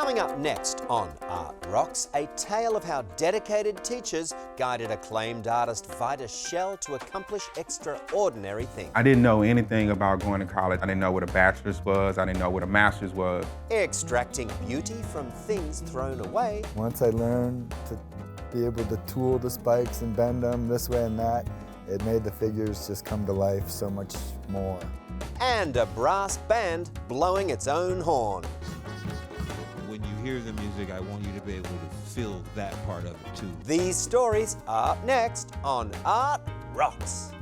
Coming up next on Art Rocks, a tale of how dedicated teachers guided acclaimed artist Vitus Shell to accomplish extraordinary things. I didn't know anything about going to college. I didn't know what a bachelor's was. I didn't know what a master's was. Extracting beauty from things thrown away. Once I learned to be able to tool the spikes and bend them this way and that, it made the figures just come to life so much more. And a brass band blowing its own horn. When you hear the music, I want you to be able to feel that part of it too. These stories are up next on Art Rocks.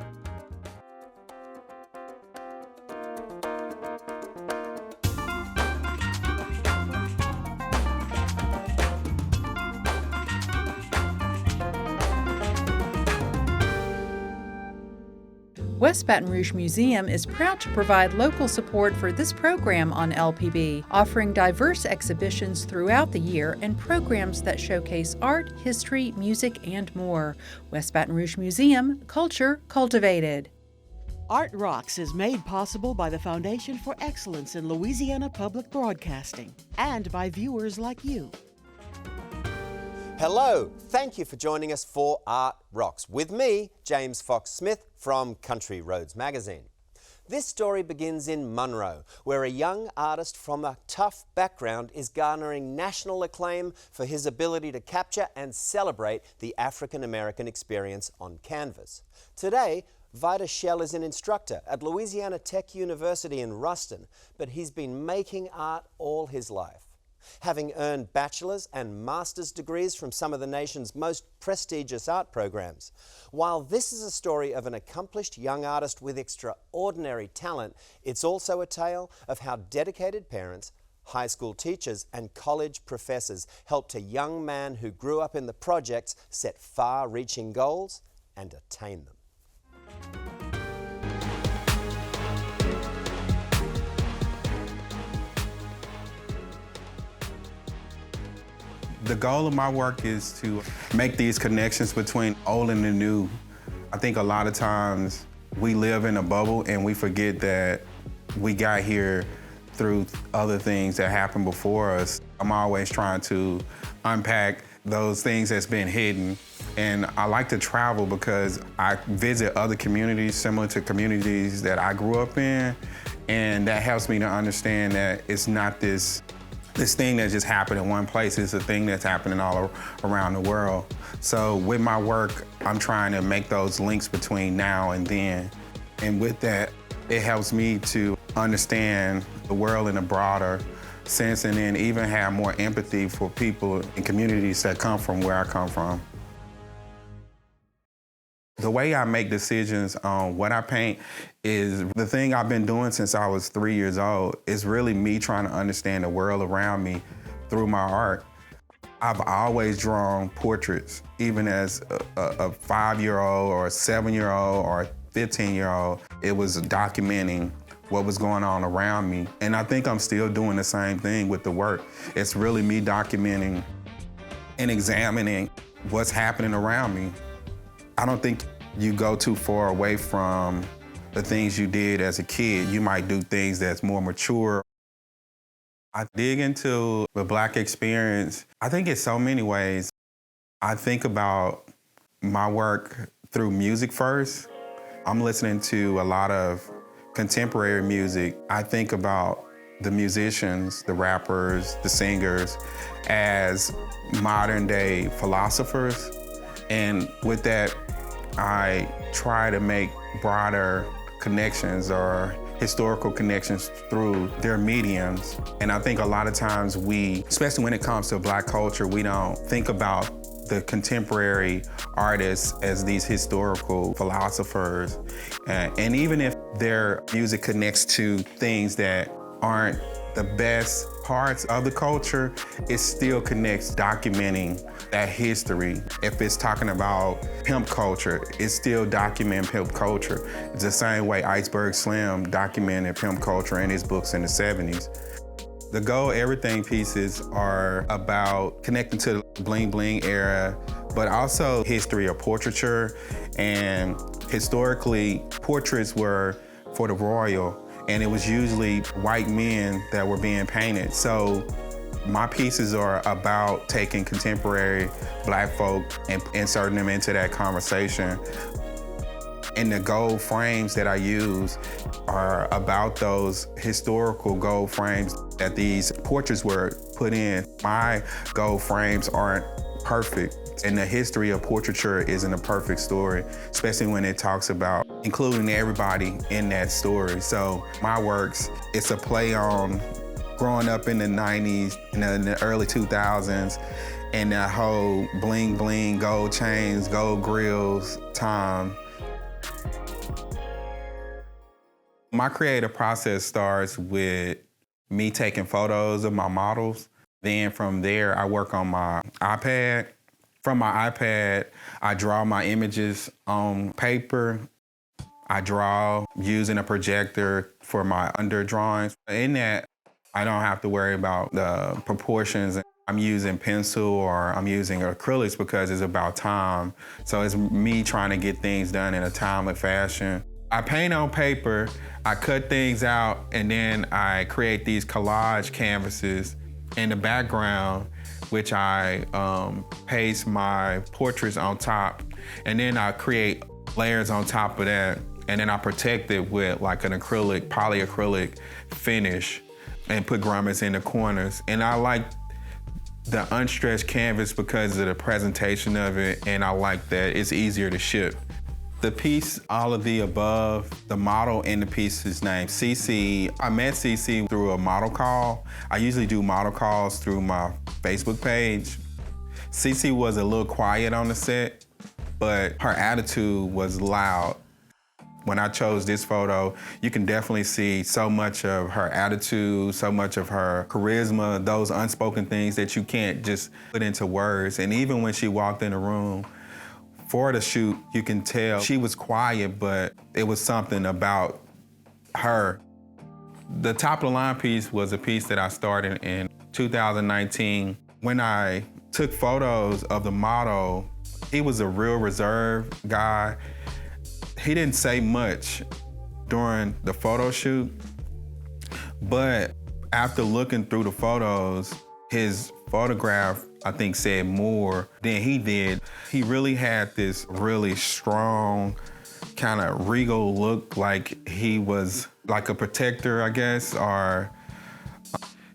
West Baton Rouge Museum is proud to provide local support for this program on LPB, offering diverse exhibitions throughout the year and programs that showcase art, history, music, and more. West Baton Rouge Museum, culture cultivated. Art Rocks is made possible by the Foundation for Excellence in Louisiana Public Broadcasting and by viewers like you. Hello, thank you for joining us for Art Rocks with me, James Fox Smith from Country Roads magazine. This story begins in Monroe, where a young artist from a tough background is garnering national acclaim for his ability to capture and celebrate the African American experience on canvas. Today, Vita Shell is an instructor at Louisiana Tech University in Ruston, but he's been making art all his life. Having earned bachelor's and master's degrees from some of the nation's most prestigious art programs. While this is a story of an accomplished young artist with extraordinary talent, it's also a tale of how dedicated parents, high school teachers, and college professors helped a young man who grew up in the projects set far-reaching goals and attain them. The goal of my work is to make these connections between old and the new. I think a lot of times we live in a bubble and we forget that we got here through other things that happened before us. I'm always trying to unpack those things that's been hidden. And I like to travel because I visit other communities similar to communities that I grew up in. And that helps me to understand that it's not this thing that just happened in one place. It's a thing that's happening all around the world. So with my work, I'm trying to make those links between now and then. And with that, it helps me to understand the world in a broader sense and then even have more empathy for people and communities that come from where I come from. The way I make decisions on what I paint is the thing I've been doing since I was 3 years old. It's really me trying to understand the world around me through my art. I've always drawn portraits, even as a 5-year-old or a 7-year-old or a 15-year-old. It was documenting what was going on around me. And I think I'm still doing the same thing with the work. It's really me documenting and examining what's happening around me. I don't think you go too far away from the things you did as a kid. You might do things that's more mature. I dig into the Black experience. I think in so many ways. I think about my work through music first. I'm listening to a lot of contemporary music. I think about the musicians, the rappers, the singers as modern day philosophers. And with that, I try to make broader connections or historical connections through their mediums. And I think a lot of times we, especially when it comes to Black culture, we don't think about the contemporary artists as these historical philosophers. And even if their music connects to things that aren't the best parts of the culture, it still connects documenting that history. If it's talking about pimp culture, it's still documenting pimp culture. It's the same way Iceberg Slim documented pimp culture in his books in the 70s. The Gold Everything pieces are about connecting to the bling bling era, but also history of portraiture. And historically, portraits were for the royal, and it was usually white men that were being painted. So My pieces are about taking contemporary Black folk and inserting them into that conversation. And the gold frames that I use are about those historical gold frames that these portraits were put in. My gold frames aren't perfect, and the history of portraiture isn't a perfect story, especially when it talks about including everybody in that story. So my works, it's a play on growing up in the 90s and the early 2000s, and that whole bling bling, gold chains, gold grills time. My creative process starts with me taking photos of my models. Then from there, I work on my iPad. From my iPad, I draw my images on paper. I draw using a projector for my under drawings. In that, I don't have to worry about the proportions. I'm using pencil or I'm using acrylics because it's about time. So it's me trying to get things done in a timely fashion. I paint on paper, I cut things out, and then I create these collage canvases in the background, which I paste my portraits on top, and then I create layers on top of that, and then I protect it with like an acrylic, polyacrylic finish, and put grommets in the corners. And I like the unstretched canvas because of the presentation of it, and I like that it's easier to ship. The piece, All of the Above, the model in the piece is named CC. I met CC through a model call. I usually do model calls through my Facebook page. CC was a little quiet on the set, but her attitude was loud. When I chose this photo, you can definitely see so much of her attitude, so much of her charisma, those unspoken things that you can't just put into words. And even when she walked in the room, for the shoot, you can tell she was quiet, but it was something about her. The top of the line piece was a piece that I started in 2019. When I took photos of the model, he was a real reserved guy. He didn't say much during the photo shoot, but after looking through the photos, his photograph, I think, said more than he did. He really had this really strong, kind of regal look, like he was like a protector, I guess, or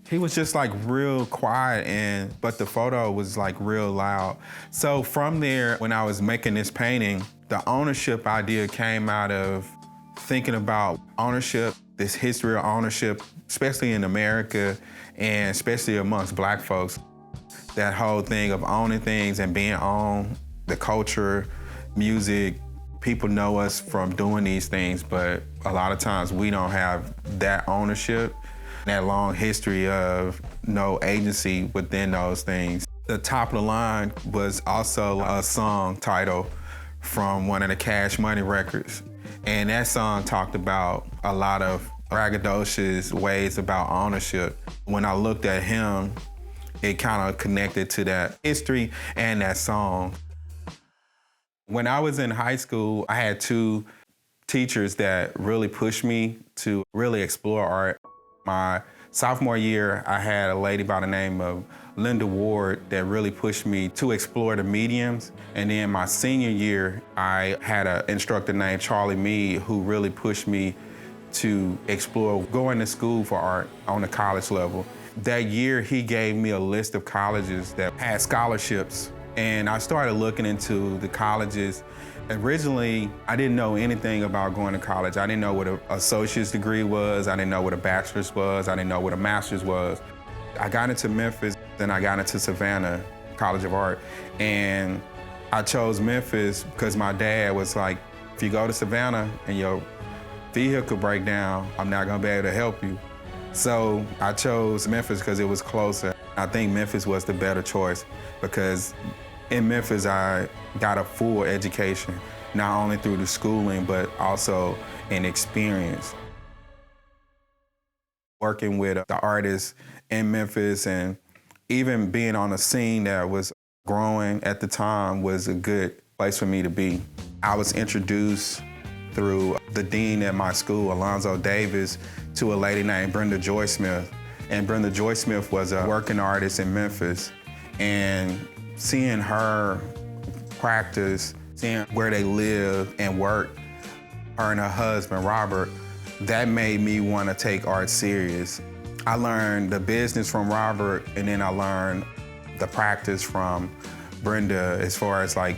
he was just like real quiet, but the photo was like real loud. So from there, when I was making this painting, the ownership idea came out of thinking about ownership, this history of ownership, especially in America and especially amongst Black folks. That whole thing of owning things and being on the culture, music. People know us from doing these things, but a lot of times we don't have that ownership, that long history of no agency within those things. The top of the line was also a song title from one of the Cash Money records. And that song talked about a lot of braggadocious ways about ownership. When I looked at him, it kind of connected to that history and that song. When I was in high school, I had two teachers that really pushed me to really explore art. My sophomore year, I had a lady by the name of Linda Ward that really pushed me to explore the mediums. And then my senior year, I had an instructor named Charlie Meade who really pushed me to explore going to school for art on the college level. That year, he gave me a list of colleges that had scholarships, and I started looking into the colleges. Originally, I didn't know anything about going to college. I didn't know what an associate's degree was. I didn't know what a bachelor's was. I didn't know what a master's was. I got into Memphis, then I got into Savannah College of Art, and I chose Memphis because my dad was like, if you go to Savannah and your vehicle break down, I'm not gonna be able to help you. So I chose Memphis because it was closer. I think Memphis was the better choice because in Memphis I got a full education, not only through the schooling, but also an experience. Working with the artists in Memphis and even being on a scene that was growing at the time was a good place for me to be. I was introduced through the dean at my school, Alonzo Davis, to a lady named Brenda Joy Smith. And Brenda Joy Smith was a working artist in Memphis. And seeing her practice, seeing where they live and work, her and her husband, Robert, that made me want to take art serious. I learned the business from Robert, and then I learned the practice from Brenda as far as like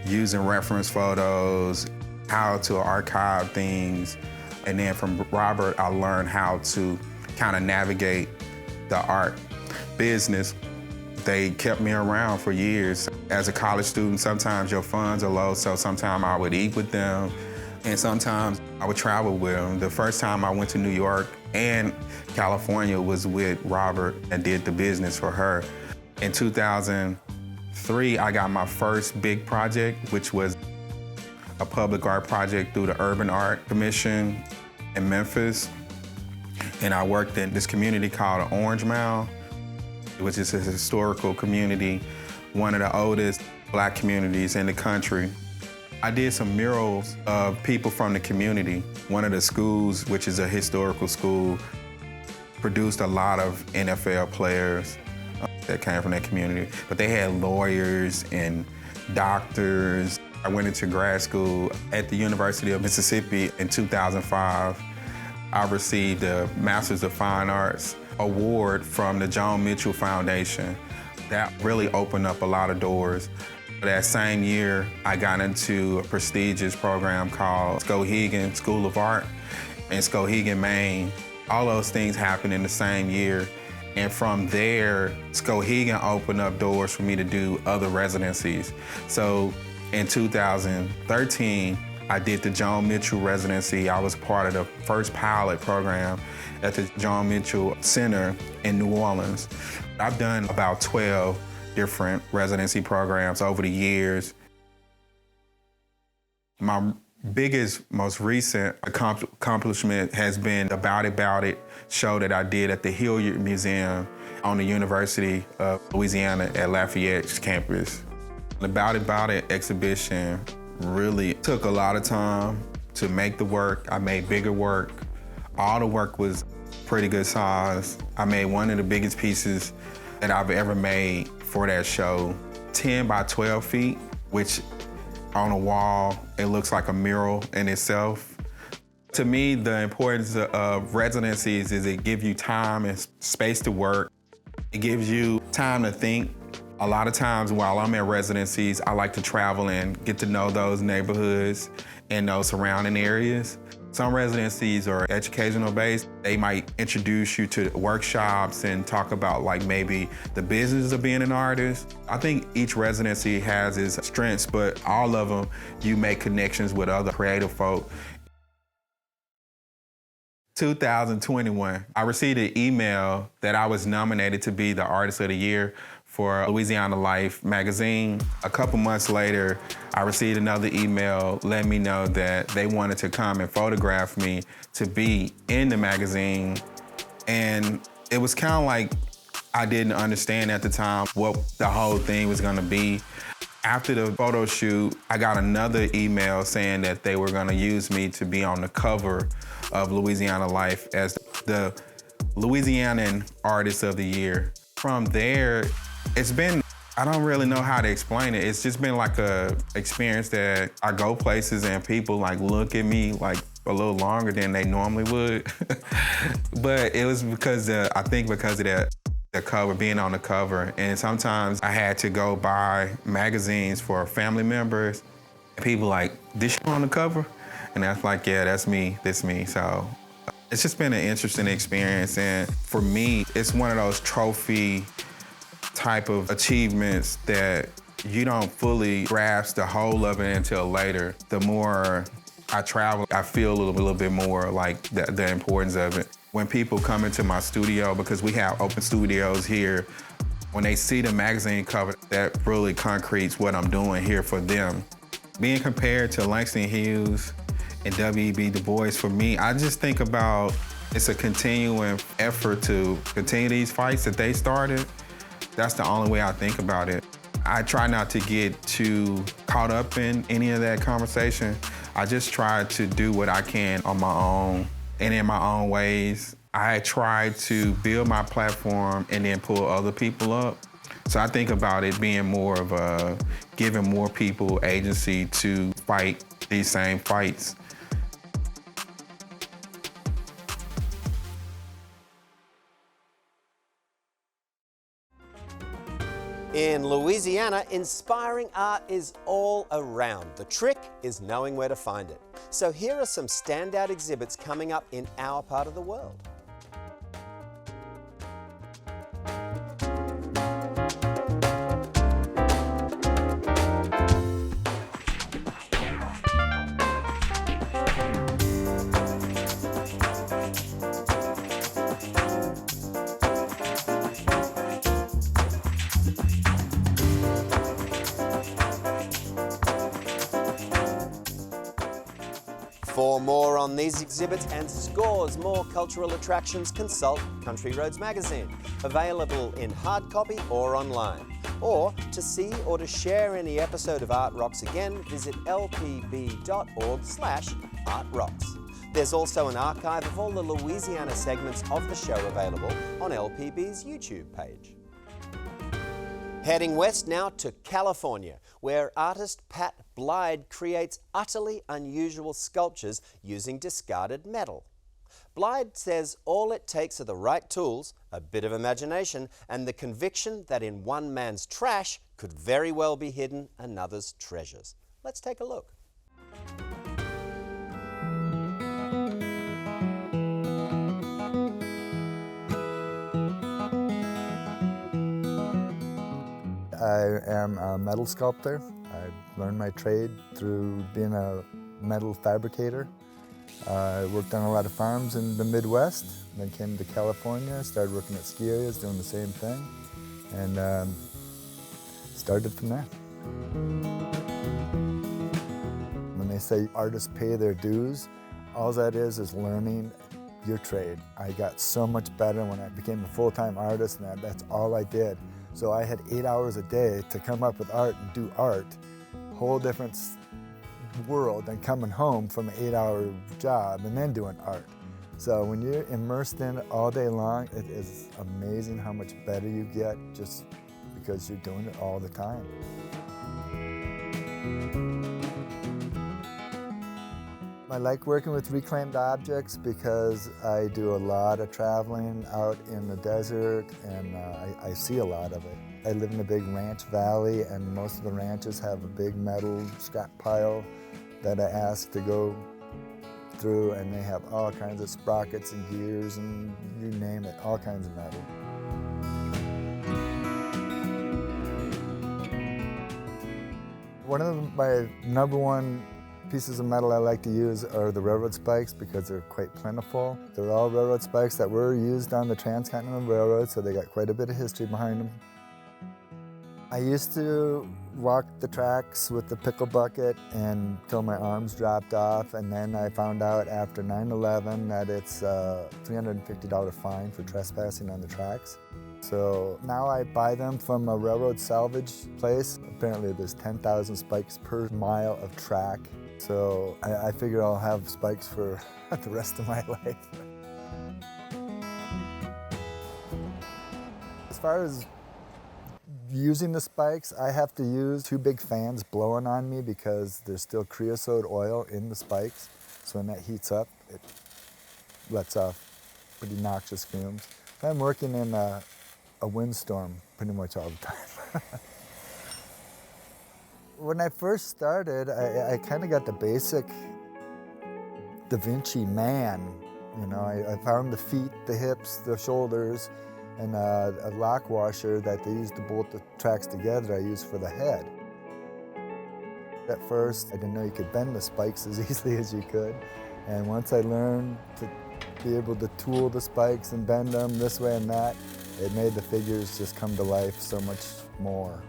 using reference photos, how to archive things. And then from Robert, I learned how to kind of navigate the art business. They kept me around for years. As a college student, sometimes your funds are low, so sometimes I would eat with them, and sometimes I would travel with them. The first time I went to New York and California was with Robert and did the business for her. In 2003, I got my first big project, which was a public art project through the Urban Art Commission in Memphis. And I worked in this community called the Orange Mound, which is a historical community, one of the oldest Black communities in the country. I did some murals of people from the community. One of the schools, which is a historical school, produced a lot of NFL players that came from that community. But they had lawyers and doctors. I went into grad school at the University of Mississippi in 2005. I received the Masters of Fine Arts award from the Joan Mitchell Foundation. That really opened up a lot of doors. That same year, I got into a prestigious program called Skowhegan School of Art in Skowhegan, Maine. All those things happened in the same year. And from there, Skowhegan opened up doors for me to do other residencies. So in 2013, I did the Joan Mitchell residency. I was part of the first pilot program at the Joan Mitchell Center in New Orleans. I've done about 12 different residency programs over the years. My biggest, most recent accomplishment has been the Bout It show that I did at the Hilliard Museum on the University of Louisiana at Lafayette's campus. The Bout It exhibition really took a lot of time to make the work. I made bigger work. All the work was pretty good size. I made one of the biggest pieces that I've ever made for that show, 10 by 12 feet, which on a wall, it looks like a mural in itself. To me, the importance of residencies is it gives you time and space to work. It gives you time to think. A lot of times while I'm at residencies, I like to travel and get to know those neighborhoods and those surrounding areas. Some residencies are educational based. They might introduce you to workshops and talk about like maybe the business of being an artist. I think each residency has its strengths, but all of them, you make connections with other creative folk. 2021, I received an email that I was nominated to be the Artist of the Year for Louisiana Life magazine. A couple months later, I received another email letting me know that they wanted to come and photograph me to be in the magazine. And it was kind of like I didn't understand at the time what the whole thing was gonna be. After the photo shoot, I got another email saying that they were gonna use me to be on the cover of Louisiana Life as the Louisianan Artist of the Year. From there, it's been, I don't really know how to explain it. It's just been like a experience that I go places and people like look at me like a little longer than they normally would. But it was because I think because of that, the cover, being on the cover. And sometimes I had to go buy magazines for family members. And people like, this you on the cover? And that's like, yeah, that's me, this me. So it's just been an interesting experience. And for me, it's one of those trophy type of achievements that you don't fully grasp the whole of it until later. The more I travel, I feel a little bit more like the importance of it. When people come into my studio, because we have open studios here, when they see the magazine cover, that really concretes what I'm doing here for them. Being compared to Langston Hughes and W.E.B. Du Bois, for me, I just think about it's a continuing effort to continue these fights that they started. That's the only way I think about it. I try not to get too caught up in any of that conversation. I just try to do what I can on my own and in my own ways. I try to build my platform and then pull other people up. So I think about it being more of a giving more people agency to fight these same fights. In Louisiana, inspiring art is all around. The trick is knowing where to find it. So here are some standout exhibits coming up in our part of the world. For more on these exhibits and scores more cultural attractions, consult Country Roads Magazine, available in hard copy or online. Or to see or to share any episode of Art Rocks again, visit lpb.org/artrocks. There's also an archive of all the Louisiana segments of the show available on LPB's YouTube page. Heading west now to California, where artist Pat Blyde creates utterly unusual sculptures using discarded metal. Blyde says all it takes are the right tools, a bit of imagination, and the conviction that in one man's trash could very well be hidden another's treasures. Let's take a look. I am a metal sculptor. I learned my trade through being a metal fabricator. I worked on a lot of farms in the Midwest, then came to California, started working at ski areas, doing the same thing, and started from there. When they say artists pay their dues, all that is learning your trade. I got so much better when I became a full-time artist, and that's all I did. So I had 8 hours a day to come up with art and do art, whole different world than coming home from an 8-hour job and then doing art. So when you're immersed in it all day long, it is amazing how much better you get just because you're doing it all the time. I like working with reclaimed objects because I do a lot of traveling out in the desert, and I see a lot of it. I live in a big ranch valley, and most of the ranches have a big metal scrap pile that I ask to go through, and they have all kinds of sprockets and gears and you name it, all kinds of metal. One of my number one pieces of metal I like to use are the railroad spikes because they're quite plentiful. They're all railroad spikes that were used on the Transcontinental Railroad, so they got quite a bit of history behind them. I used to walk the tracks with the pickle bucket until my arms dropped off, and then I found out after 9/11 that it's a $350 fine for trespassing on the tracks. So now I buy them from a railroad salvage place. Apparently there's 10,000 spikes per mile of track. So I figure I'll have spikes for the rest of my life. As far as using the spikes, I have to use 2 big fans blowing on me because there's still creosote oil in the spikes. So when that heats up, it lets off pretty noxious fumes. I'm working in a windstorm pretty much all the time. When I first started, I kind of got the basic Da Vinci man. You know, I found the feet, the hips, the shoulders, and a lock washer that they used to bolt the tracks together I used for the head. At first, I didn't know you could bend the spikes as easily as you could. And once I learned to be able to tool the spikes and bend them this way and that, it made the figures just come to life so much more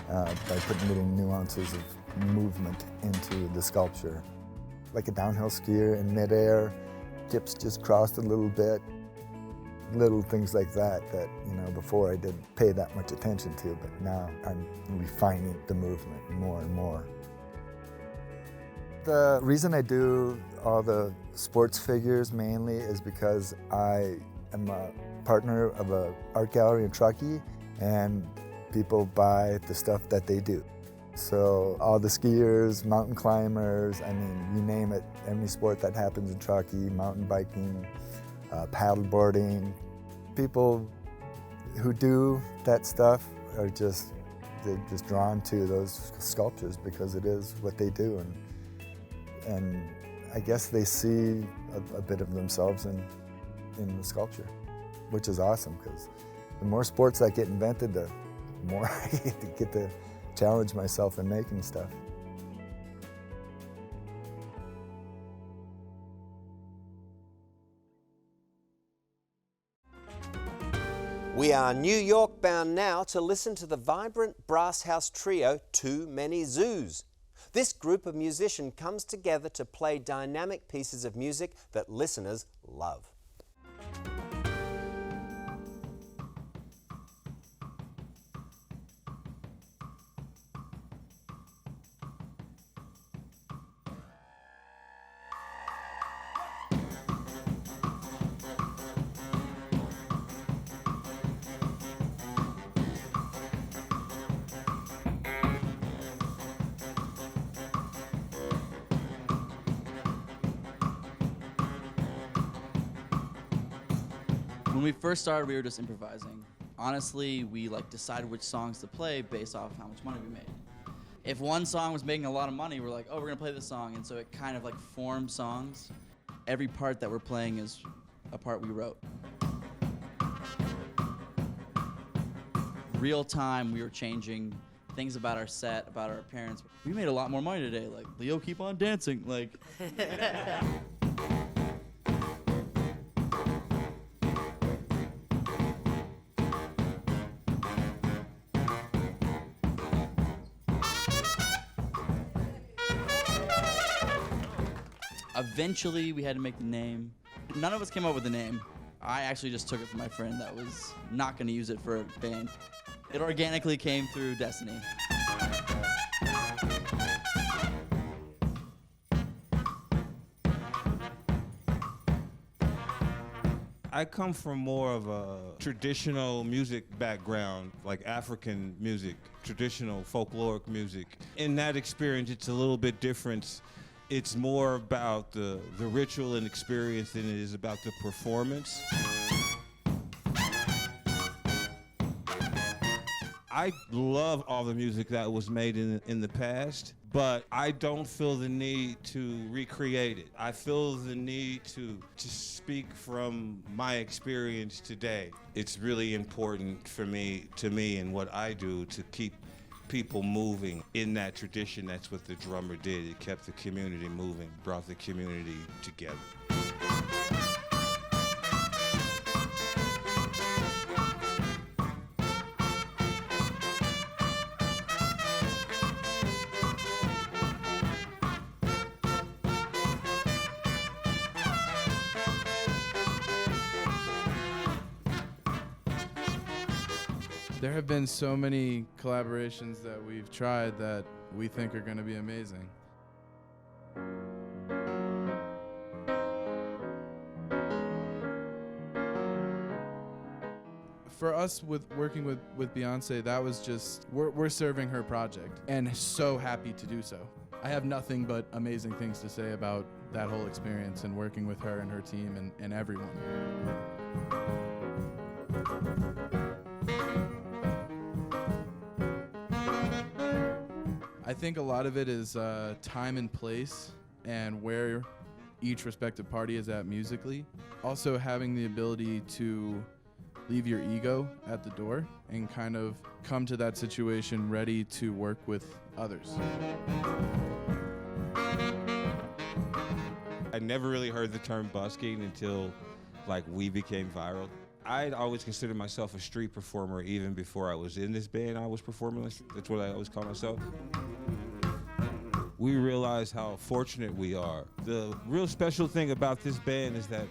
by putting nuances of movement into the sculpture. Like a downhill skier in midair, tips just crossed a little bit. Little things like that, you know, before I didn't pay that much attention to, but now I'm refining the movement more and more. The reason I do all the sports figures mainly is because I I'm a partner of an art gallery in Truckee, and people buy the stuff that they do. So all the skiers, mountain climbers, I mean, you name it, any sport that happens in Truckee, mountain biking, paddle boarding, people who do that stuff are just, they're just drawn to those sculptures because it is what they do. And I guess they see a bit of themselves in the sculpture, which is awesome, because the more sports that get invented, the more I get to challenge myself in making stuff. We are New York bound now to listen to the vibrant brass house trio Too Many Zoos. This group of musicians comes together to play dynamic pieces of music that listeners love. When we first started, we were just improvising. Honestly, we decided which songs to play based off how much money we made. If one song was making a lot of money, we're like, oh, we're gonna play this song, and so it kind of formed songs. Every part that we're playing is a part we wrote. Real time, we were changing things about our set, about our appearance. We made a lot more money today. Leo, keep on dancing. Eventually, we had to make the name. None of us came up with the name. I actually just took it from my friend that was not going to use it for a band. It organically came through Destiny. I come from more of a traditional music background, like African music, traditional folkloric music. In that experience, it's a little bit different. It's more about the ritual and experience than it is about the performance. I love all the music that was made in the past, but I don't feel the need to recreate it. I feel the need to speak from my experience today. It's really important to me and what I do to keep people moving in that tradition. That's what the drummer did. It kept the community moving, brought the community together. There have been so many collaborations that we've tried that we think are going to be amazing. For us, with working with Beyonce, that was just, we're serving her project, and so happy to do so. I have nothing but amazing things to say about that whole experience and working with her and her team and everyone. I think a lot of it is time and place and where each respective party is at musically. Also having the ability to leave your ego at the door and kind of come to that situation ready to work with others. I never really heard the term busking until we became viral. I'd always considered myself a street performer even before I was in this band. I was performing. That's what I always call myself. We realize how fortunate we are. The real special thing about this band is that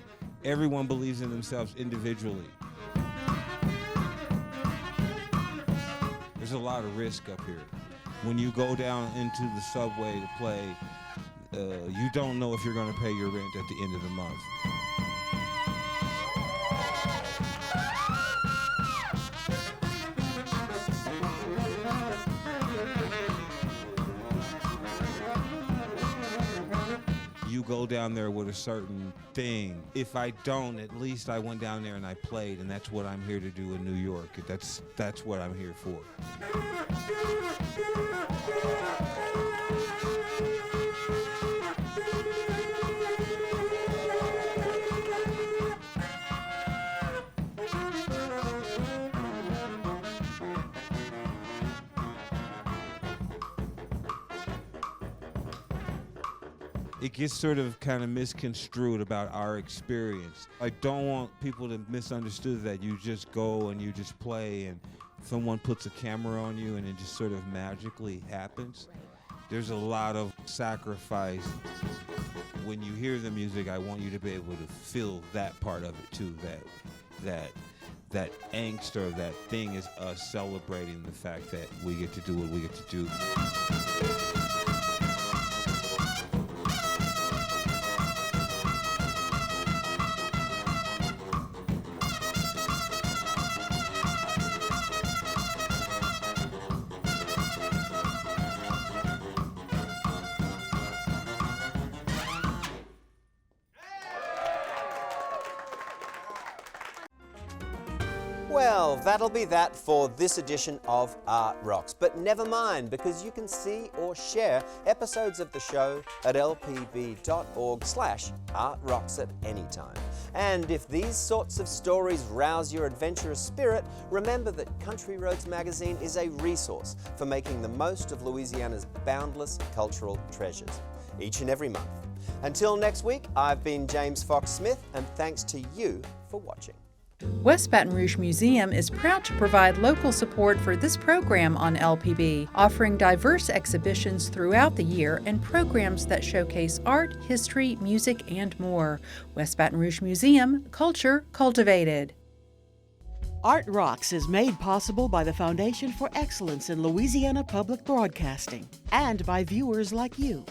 everyone believes in themselves individually. There's a lot of risk up here. When you go down into the subway to play, you don't know if you're going to pay your rent at the end of the month. go down there with a certain thing. If I don't, at least I went down there and I played, and that's what I'm here to do in New York. That's what I'm here for. It gets sort of kind of misconstrued about our experience. I don't want people to misunderstand that you just go and you just play and someone puts a camera on you and it just sort of magically happens. There's a lot of sacrifice. When you hear the music, I want you to be able to feel that part of it too, that angst or that thing is us celebrating the fact that we get to do what we get to do. Well, that'll be that for this edition of Art Rocks. But never mind, because you can see or share episodes of the show at lpb.org/artrocks at any time. And if these sorts of stories rouse your adventurous spirit, remember that Country Roads Magazine is a resource for making the most of Louisiana's boundless cultural treasures, each and every month. Until next week, I've been James Fox Smith, and thanks to you for watching. West Baton Rouge Museum is proud to provide local support for this program on LPB, offering diverse exhibitions throughout the year and programs that showcase art, history, music, and more. West Baton Rouge Museum, culture cultivated. Art Rocks is made possible by the Foundation for Excellence in Louisiana Public Broadcasting and by viewers like you.